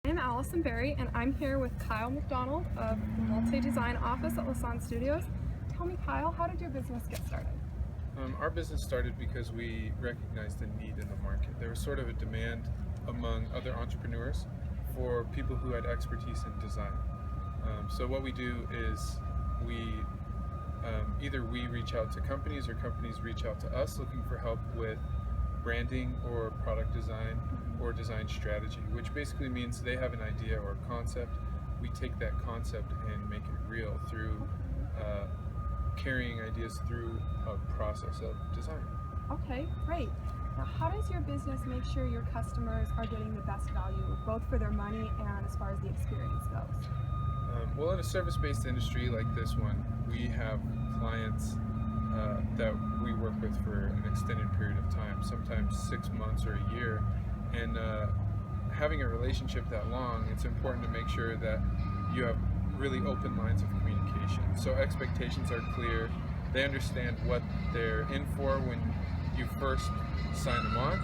I'm Allison Berry, and I'm here with Kyle Macdonald of the Multi-Design Office at Lassonde Studios. Tell me, Kyle, how did your business get started? Our business started because we recognized a need in the market. There was sort of a demand among other entrepreneurs for people who had expertise in design. So what we do is either we reach out to companies or companies reach out to us looking for help with branding or product design or design strategy, which basically means they have an idea or a concept. We take that concept and make it real through carrying ideas through a process of design. Okay, great. Now, how does your business make sure your customers are getting the best value, both for their money and as far as the experience goes? Well, in a service-based industry like this one, we have clients that we work with for an extended period of time, sometimes 6 months or a year. And having a relationship that long, it's important to make sure that you have really open lines of communication. So expectations are clear. They understand what they're in for when you first sign them on,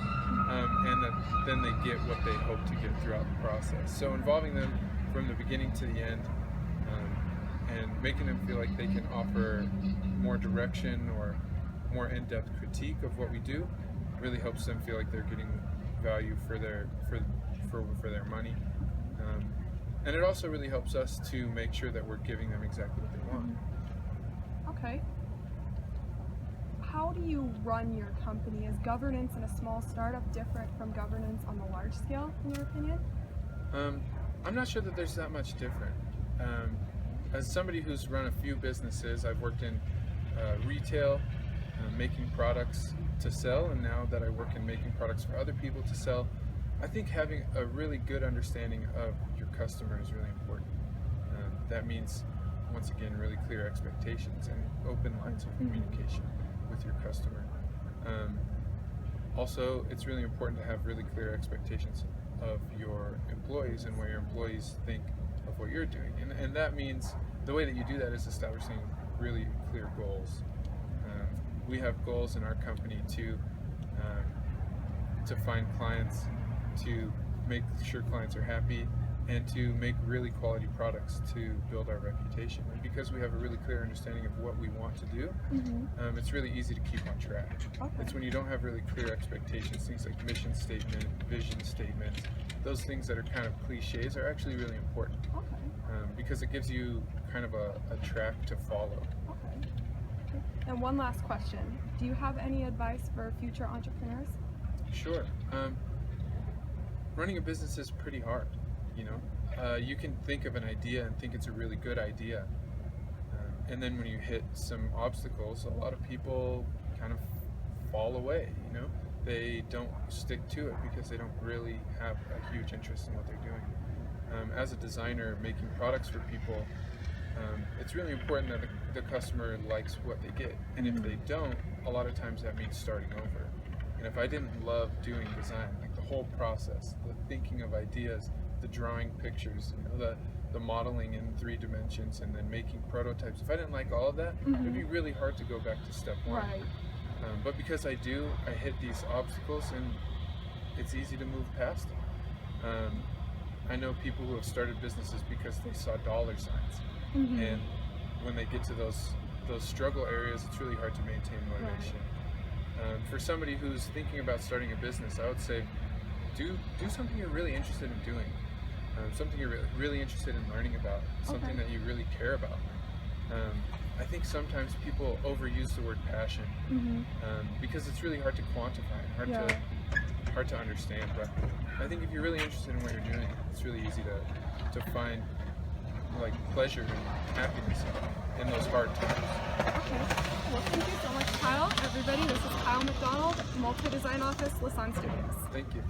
and that then they get what they hope to get throughout the process. So involving them from the beginning to the end, and making them feel like they can offer more direction or more in-depth critique of what we do really helps them feel like they're getting value for their money. And it also really helps us to make sure that we're giving them exactly what they want. Okay. How do you run your company? Is governance in a small startup different from governance on the large scale, in your opinion? I'm not sure that there's that much different. As somebody who's run a few businesses, I've worked in retail, making products to sell, and now that I work in making products for other people to sell, I think having a really good understanding of your customer is really important. That means, once again, really clear expectations and open lines of communication with your customer. Also, it's really important to have really clear expectations of your employees and what your employees think of what you're doing. And that means the way that you do that is establishing really clear goals. We have goals in our company to find clients, to make sure clients are happy, and to make really quality products to build our reputation. And because we have a really clear understanding of what we want to do, it's really easy to keep on track. Okay. It's when you don't have really clear expectations, things like mission statement, vision statements, those things that are kind of cliches are actually really important. Okay. Because it gives you kind of a track to follow. Okay. And one last question. Do you have any advice for future entrepreneurs? Sure. Running a business is pretty hard, you know. You can think of an idea and think it's a really good idea. And then when you hit some obstacles, a lot of people kind of fall away, you know. They don't stick to it because they don't really have a huge interest in what they're doing. As a designer making products for people, it's really important that the customer likes what they get. And if they don't, a lot of times that means starting over. And if I didn't love doing design, like the whole process, the thinking of ideas, the drawing pictures, you know, the modeling in 3 dimensions, and then making prototypes, if I didn't like all of that, it'd be really hard to go back to step 1. Right. But because I do, I hit these obstacles and it's easy to move past them. I know people who have started businesses because they saw dollar signs. And when they get to those struggle areas, it's really hard to maintain motivation. Right. For somebody who's thinking about starting a business, I would say do something you're really interested in doing, something you're really interested in learning about, something that you really care about. I think sometimes people overuse the word passion because it's really hard to quantify and hard to understand. But I think if you're really interested in what you're doing, it's really easy to find like pleasure and happiness in those hard times. Okay. Well, thank you so much, Kyle. Everybody, this is Kyle Macdonald, Multi-Design Office, Lassonde Studios. Thank you.